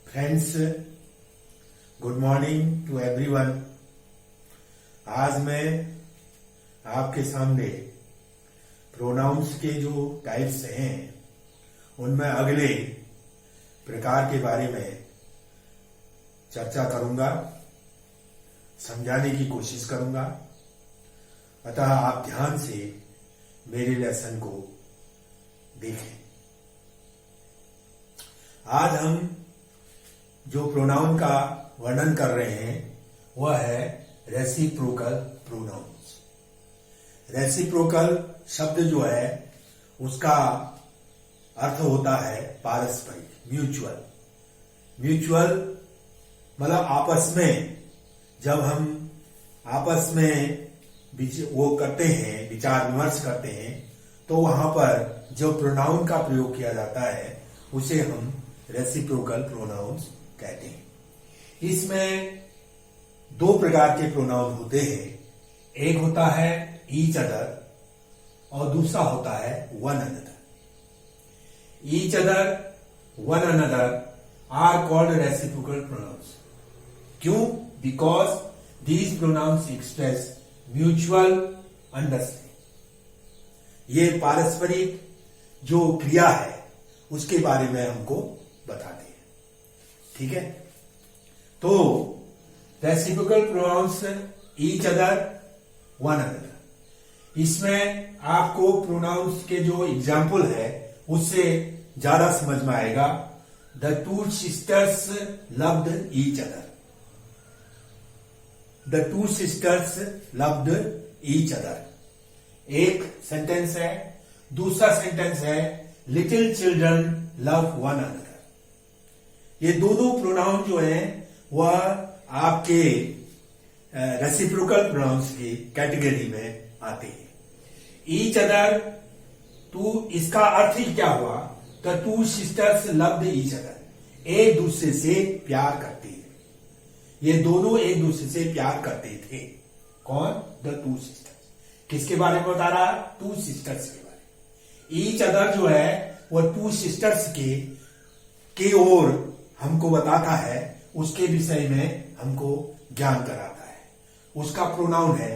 Friends, good morning to everyone. आज मैं आपके सामने प्रोनाउंस के जो टाइप्स हैं उनमें अगले प्रकार के बारे में चर्चा करूंगा, समझाने की कोशिश करूंगा। अतः आप ध्यान से मेरे लेसन को देखें। आज हम जो प्रोनाउन का वर्णन कर रहे हैं वह है रेसिप्रोकल प्रोनाउंस। रेसिप्रोकल शब्द जो है उसका अर्थ होता है पारस्परिक, म्यूचुअल। म्यूचुअल मतलब आपस में, जब हम आपस में वो करते हैं, विचार विमर्श करते हैं, तो वहां पर जो प्रोनाउन का प्रयोग किया जाता है उसे हम रेसिप्रोकल प्रोनाउंस कहते हैं। इसमें दो प्रकार के प्रोनाउन होते हैं। एक होता है ईच अदर और दूसरा होता है one another. Each other, one another are called reciprocal pronouns. क्यों? Because these pronouns express mutual understanding. ये पारस्परिक जो क्रिया है उसके बारे में हमको बताते हैं। ठीक है, तो reciprocal pronouns each other, one another. इसमें आपको प्रोनाउंस के जो एग्जाम्पल है उससे ज्यादा समझ में आएगा। The two sisters loved each other. The two sisters loved each other एक सेंटेंस है। दूसरा सेंटेंस है little children love one another. ये दोनों प्रोनाउन जो हैं वह आपके रेसिप्रोकल प्रोनाउंस की कैटेगरी में आते हैं। ईच अदर, टू, इसका अर्थ ही क्या हुआ? The two sisters loved each other. एक दूसरे से प्यार करते हैं। ये दोनों एक दूसरे से प्यार करते थे। कौन? The two sisters. किसके बारे में बता रहा है? टू सिस्टर्स के बारे में। ईच अदर जो है वह टू सिस्टर्स के ओर हमको बताता है, उसके विषय में हमको ज्ञान कराता है। उसका प्रोनाउन है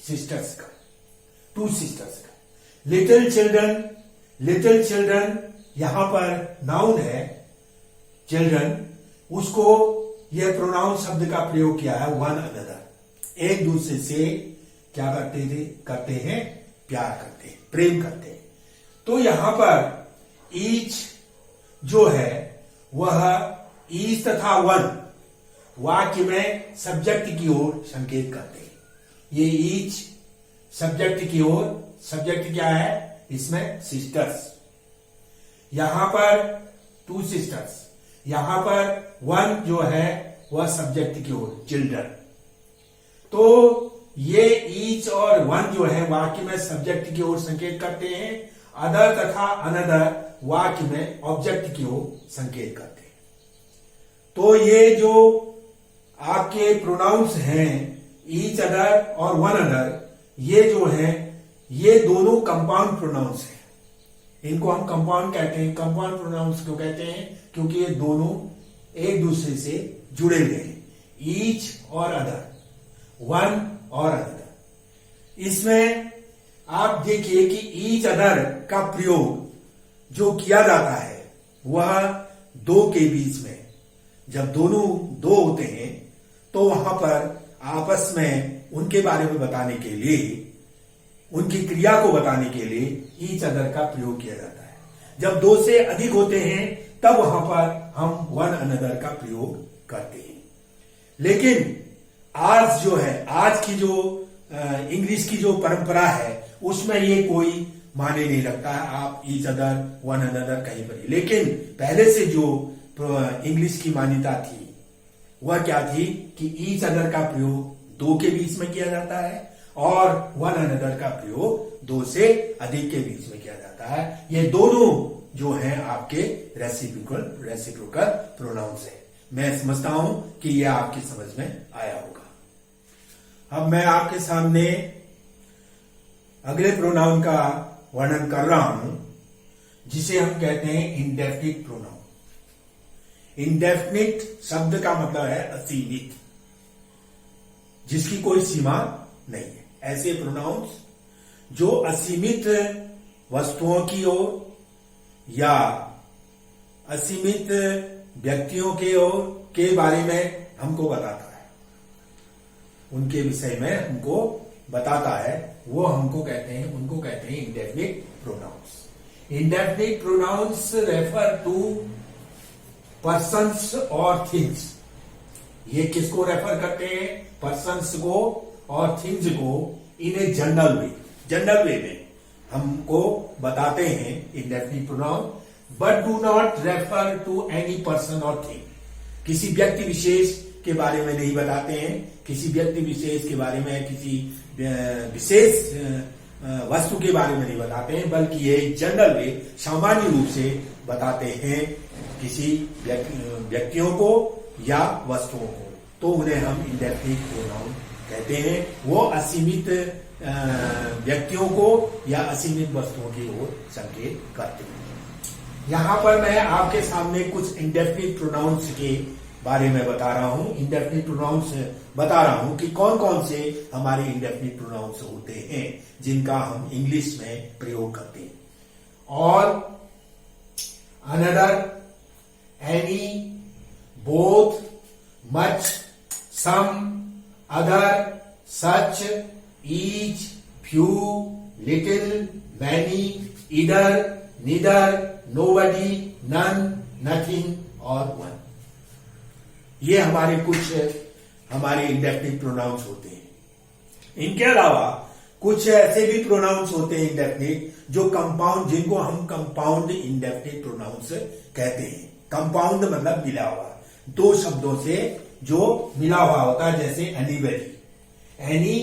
सिस्टर्स का, टू सिस्टर्स का। लिटिल चिल्ड्रन, लिटिल चिल्ड्रन यहां पर नाउन है, चिल्ड्रन, उसको यह प्रोनाउन शब्द का प्रयोग किया है वन अनदर। एक दूसरे से क्या करते हैं? प्यार करते हैं, प्रेम करते हैं। तो यहां पर ईच जो है वह ईच तथा वन वाक्य में सब्जेक्ट की ओर संकेत करते हैं। ये ईच सब्जेक्ट की ओर, सब्जेक्ट क्या है इसमें? सिस्टर्स। यहां पर टू सिस्टर्स, यहां पर वन जो है वह सब्जेक्ट की ओर, चिल्ड्रन। तो ये ईच और वन जो है वाक्य में सब्जेक्ट की ओर संकेत करते हैं। अदर तथा अनदर वाक्य में ऑब्जेक्ट की ओर संकेत करते हैं। तो ये जो आपके प्रोनाउंस हैं ईच अदर और वन अदर, ये जो है ये दोनों कंपाउंड प्रोनाउंस हैं। इनको हम कंपाउंड कहते हैं। कंपाउंड प्रोनाउंस क्यों कहते हैं? क्योंकि ये दोनों एक दूसरे से जुड़े हुए हैं। ईच और अदर, वन और अदर। इसमें आप देखिए कि ईच अदर का प्रयोग जो किया जाता है वह दो के बीच में, जब दोनों दो होते हैं तो वहां पर आपस में उनके बारे में बताने के लिए, उनकी क्रिया को बताने के लिए ईच अदर का प्रयोग किया जाता है। जब दो से अधिक होते हैं तब वहां पर हम वन अनदर का प्रयोग करते हैं। लेकिन आज जो है, आज की जो इंग्लिश की जो परंपरा है उसमें ये कोई माने नहीं रखता है। आप ईच अदर, वन अनदर कहीं पर ही। लेकिन पहले से जो इंग्लिश की मान्यता थी वह क्या थी कि ईच अदर का प्रयोग दो के बीच में किया जाता है और वन अनदर का प्रयोग दो से अधिक के बीच में किया जाता है। ये दोनों जो हैं आपके रेसिप्रोकल प्रोनाउंस है। मैं समझता हूं कि यह आपकी समझ में आया होगा। अब मैं आपके सामने अगले प्रोनाउन का वर्णन कर रहा हूं, जिसे हम कहते हैं इंडेफिनिट प्रोनाउन। इंडेफिनिट शब्द का मतलब है असीमित, जिसकी कोई सीमा नहीं है। ऐसे प्रोनाउंस जो असीमित वस्तुओं की ओर या असीमित व्यक्तियों के ओर के बारे में हमको बताता है, उनके विषय में हमको बताता है, वो हमको कहते हैं, उनको कहते हैं indefinite pronouns. Indefinite pronouns refer to persons और थिंग्स। ये किसको रेफर करते हैं? पर्सन्स को और थिंग्स को इन ए जनरल वे। जनरल वे में हमको बताते हैं indefinite pronoun, but do not refer to any person और थिंग। किसी व्यक्ति विशेष के बारे में नहीं बताते हैं, किसी व्यक्ति विशेष के बारे में, किसी विशेष वस्तु के बारे में नहीं बताते हैं, बल्कि ये जनरल वे सामान्य रूप से बताते हैं किसी व्यक्तियों को या वस्तुओं को, तो उन्हें हम इंडेफिनिट प्रोनाउन कहते हैं। वो असीमित व्यक्तियों को या असीमित वस्तुओं की ओर संकेत करते हैं। यहां पर मैं आपके सामने कुछ इंडेफिनिट प्रोनाउंस के बारे में बता रहा हूं, इंडेफिनिट प्रोनाउंस बता रहा हूं कि कौन कौन से हमारे इंडेफिनिट प्रोनाउंस होते हैं जिनका हम इंग्लिश में प्रयोग करते हैं। All, another, any, both, much, some, other, such, each, few, little, many, either, neither, nobody, none, nothing और वन। ये हमारे कुछ इंडेफिनिट प्रोनाउंस होते हैं। इनके अलावा कुछ ऐसे भी प्रोनाउंस होते हैं इंडेफिनिट जो कंपाउंड, जिनको हम कंपाउंड इंडेफिनिट प्रोनाउंस कहते हैं। कंपाउंड मतलब मिला हुआ, दो शब्दों से जो मिला हुआ होता है, जैसे एनीबडी। एनी,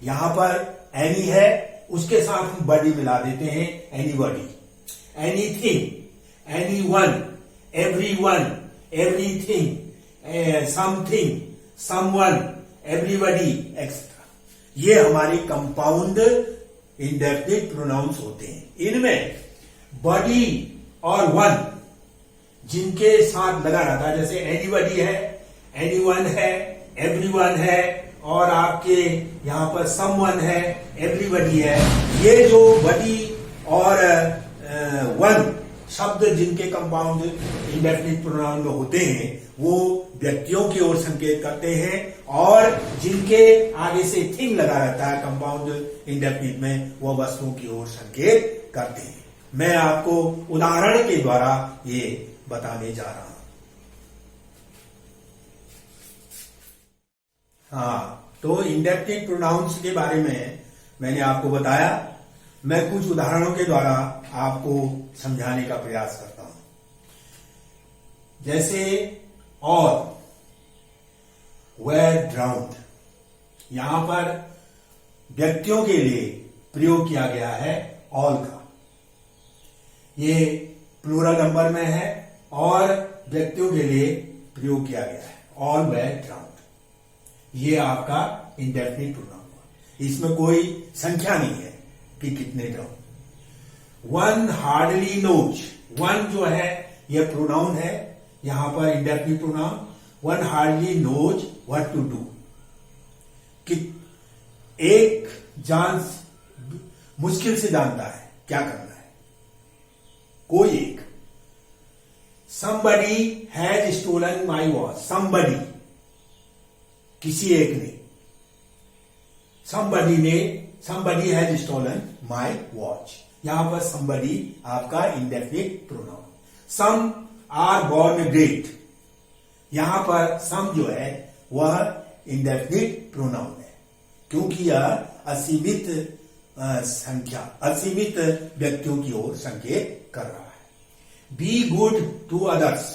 यहां पर एनी है, उसके साथ हम बडी मिला देते हैं, anybody. Anything, anyone, everyone, everything, something, someone, everybody, etcetera. ये हमारे कंपाउंड इंडेफिनिट प्रोनाउंस होते हैं। इनमें बडी और वन जिनके साथ लगा रहता है, जैसे एनीबडी है, एनीवन है, एवरीवन है, और आपके यहां पर समवन है, एवरीबडी है। ये जो बडी और वन शब्द जिनके कंपाउंड इंडेफिनिट प्रोनाउन में होते हैं, वो व्यक्तियों की ओर संकेत करते हैं, और जिनके आगे से थिंग लगा रहता है कंपाउंड इंडेफिनिट में, वो वस्तुओं की ओर संकेत करते हैं। मैं आपको उदाहरण के द्वारा ये बताने जा रहा हूं। हाँ, तो इंडेफिनिट प्रोनाउंस के बारे में मैंने आपको बताया। मैं कुछ उदाहरणों के द्वारा आपको समझाने का प्रयास करता हूं। जैसे और, वेर ड्राउंड, यहां पर व्यक्तियों के लिए प्रयोग किया गया है ऑल का। ये प्लूरल नंबर में है और व्यक्तियों के लिए प्रयोग किया गया है, ऑल वेर ड्राउंड। ये आपका इंडेफिनिट प्रोनाउन हुआ, इसमें कोई संख्या नहीं है कि कितने drowned. One hardly knows, one जो है यह प्रोनाउन है, यहां पर indefinite pronoun. One hardly knows what to do, कि एक मुश्किल से जानता है क्या करना है, कोई एक। somebody has stolen my watch, somebody, किसी एक ने, somebody has stolen my watch। यहां पर somebody आपका indefinite pronoun. some are born great, यहां पर some जो है वह इंडेफिनिट प्रोनाउन है, क्योंकि यह असीमित संख्या, असीमित व्यक्तियों की ओर संकेत कर रहा है। बी गुड टू अदर्स,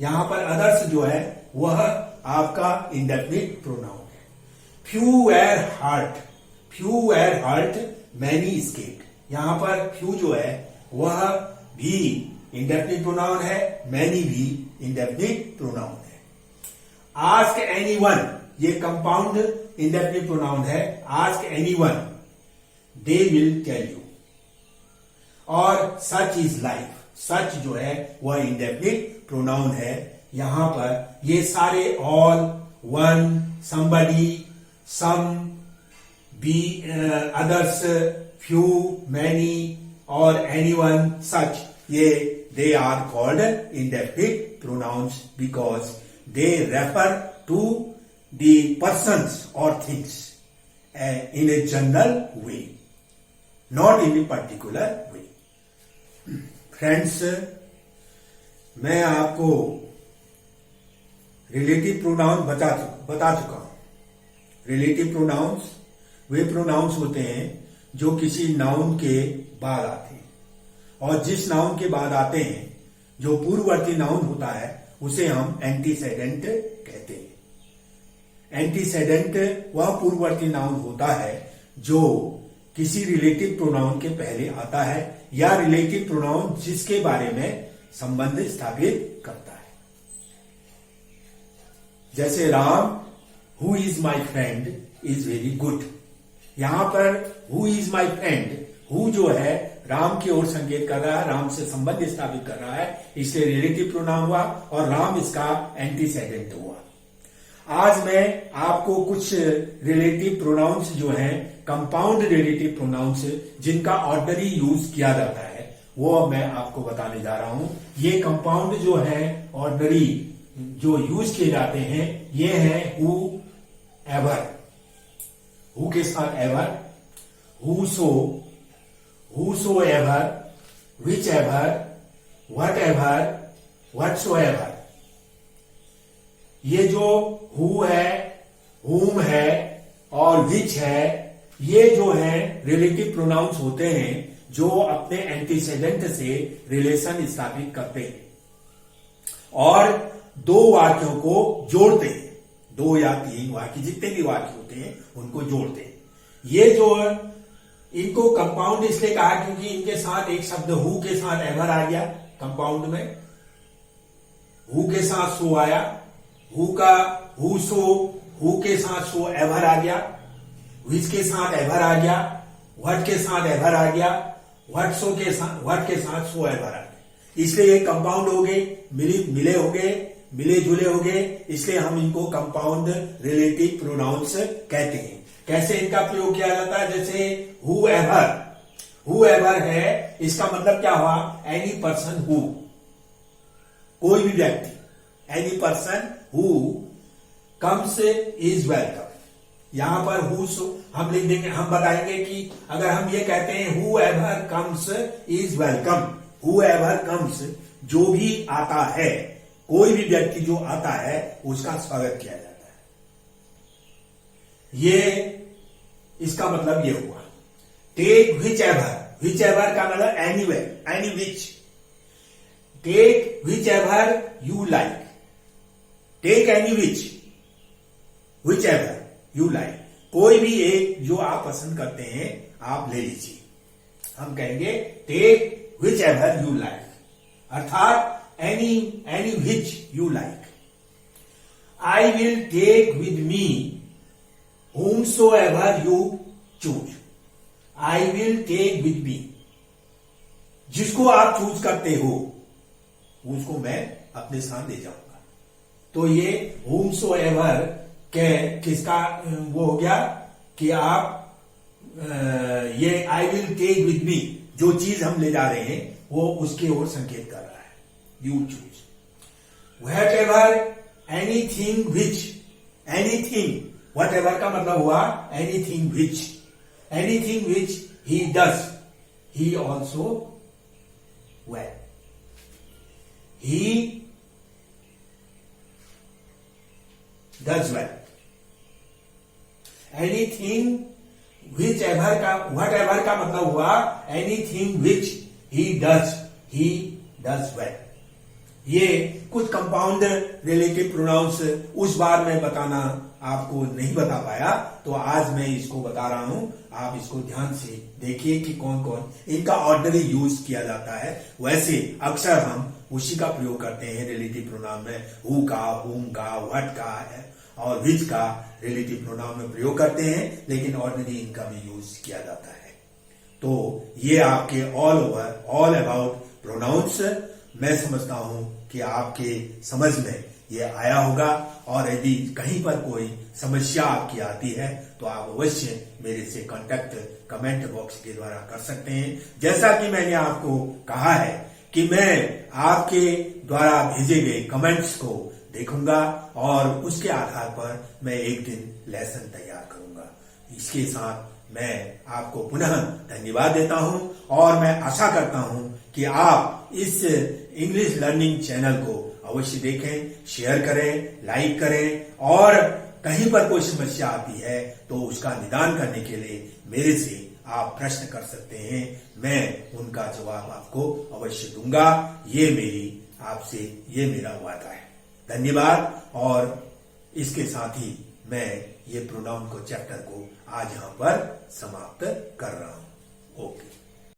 यहां पर अदर्स जो है वह आपका इंडेफिनिट प्रोनाउन है। Few were hurt, many escaped, यहां पर फ्यू जो है वह भी इंडेफिनिट प्रोनाउन है, मैनी भी इंडेफिनिट प्रोनाउन है। आस्क एनीवन, ये कंपाउंड इंडेफिनिट प्रोनाउन है। Ask anyone, they will tell you, और सच इज लाइफ, सच जो है वह इंडेफिनिट प्रोनाउन है। यहां पर ये सारे ऑल, वन, समबडी, सम, बी, अदर्स, फ्यू, मैनी और एनीवन, सच, ये they are called indefinite pronouns because they refer to the persons or things in a general way, not in a particular way. Friends, मैं आपको relative pronoun बता चुका हूं। Relative pronouns वे pronounce होते हैं जो किसी नाउन के बाद आते हैं, और जिस नाउन के बाद आते हैं, जो पूर्ववर्ती नाउन होता है, उसे हम एंटीसेडेंट कहते हैं। एंटीसेडेंट वह पूर्ववर्ती नाउन होता है जो किसी रिलेटिव प्रोनाउन के पहले आता है, या रिलेटिव प्रोनाउन जिसके बारे में संबंध स्थापित करता है। जैसे Ram, who is my friend is very good. यहां पर who is my friend, who जो है राम की ओर संकेत कर रहा है, राम से संबंध स्थापित कर रहा है, इसलिए रिलेटिव प्रोनाउन हुआ, और राम इसका एंटीसेडेंट हुआ। आज मैं आपको कुछ रिलेटिव प्रोनाउंस जो हैं, कंपाउंड रिलेटिव प्रोनाउंस, जिनका ऑर्डनरी यूज किया जाता है, वो मैं आपको बताने जा रहा हूं। ये कंपाउंड जो है ऑर्डनरी जो यूज किए जाते हैं, ये है हु एवर, हु के साथ ever, who so, whosoever, whichever, whatever, whatsoever। ये जो who है, whom है और which है, ये जो है रिलेटिव प्रोनाउंस होते हैं जो अपने एंटीसेडेंट से रिलेशन स्थापित करते हैं और दो वाक्यों को जोड़ते हैं। दो या तीन वाक्य, जितने भी वाक्य होते हैं उनको जोड़ते हैं। ये जो इनको कंपाउंड इसलिए कहा क्योंकि इनके साथ एक शब्द हु के साथ एवर आ गया। कंपाउंड में हु के साथ सो आया, हु सो, हु के साथ सो एवर आ गया, विच के साथ एवर आ गया, व्हाट के साथ एवर आ गया, व्हाट के साथ सो एवर आ गया। इसलिए ये कंपाउंड हो गए, मिले हो गए, मिले जुले हो गए, इसलिए हम इनको कंपाउंड रिलेटिव प्रोनाउंस कहते हैं। कैसे इनका प्रयोग किया जाता है? जैसे हु एवर है, इसका मतलब क्या हुआ? एनी पर्सन हु, कोई भी व्यक्ति, any person who comes is welcome. यहां पर हु हम लिख देंगे, हम बताएंगे कि अगर हम ये कहते हैं who ever comes is welcome, who ever comes, जो भी आता है, कोई भी व्यक्ति जो आता है उसका स्वागत किया जाता है। ये इसका मतलब ये हुआ। टेक विच एवर का मतलब anywhere, any which. Take whichever you like, take any whichever you like, कोई भी एक जो आप पसंद करते हैं आप ले लीजिए। हम कहेंगे take whichever you like, अर्थात any which you like. I will take with me whomsoever you choose, I will take with me, जिसको आप चूज करते हो उसको मैं अपने साथ ले जाऊंगा। तो ये whomsoever के किसका वो हो गया कि आप ये I will take with me, जो चीज हम ले जा रहे हैं वो उसके ओर संकेत कर रहा है। You choose। Whatever, anything which, anything, whatever का मतलब हुआ anything which he does, he also well, he does well। anything whichever का whatever का मतलब हुआ anything which he does well। ये कुछ कंपाउंड रिलेटिव प्रोनाउंस उस बार मैं बताना आपको नहीं बता पाया, तो आज मैं इसको बता रहा हूं। आप इसको ध्यान से देखिए कि कौन कौन इनका ऑर्डनरी यूज किया जाता है। वैसे अक्सर हम उसी का प्रयोग करते हैं रिलेटिव प्रोनाउन में, हु का, हुम का, व्हाट का और विच का रिलेटिव प्रोनाउन में प्रयोग करते हैं, लेकिन ऑर्डनरी इनका भी यूज किया जाता है। तो ये आपके all over all about pronouns मैं समझता हूं कि आपके समझ में ये आया होगा। और यदि कहीं पर कोई समस्या आपकी आती है तो आप अवश्य मेरे से कांटेक्ट कमेंट बॉक्स के द्वारा कर सकते हैं। जैसा कि मैंने आपको कहा है कि मैं आपके द्वारा भेजे गए कमेंट्स को देखूंगा और उसके आधार पर मैं एक दिन लेसन तैयार करूंगा। इसके साथ मैं आपको पुनः धन्यवाद देता हूं और मैं आशा करता हूं कि आप इस इंग्लिश लर्निंग चैनल को अवश्य देखें, शेयर करें, लाइक करें और कहीं पर कोई समस्या आती है तो उसका निदान करने के लिए मेरे से आप प्रश्न कर सकते हैं। मैं उनका जवाब आपको अवश्य दूंगा। ये मेरा वादा है। धन्यवाद। और इसके साथ ही मैं ये प्रोनाउन को चैप्टर को आज यहां पर समाप्त कर रहा हूं। ओके।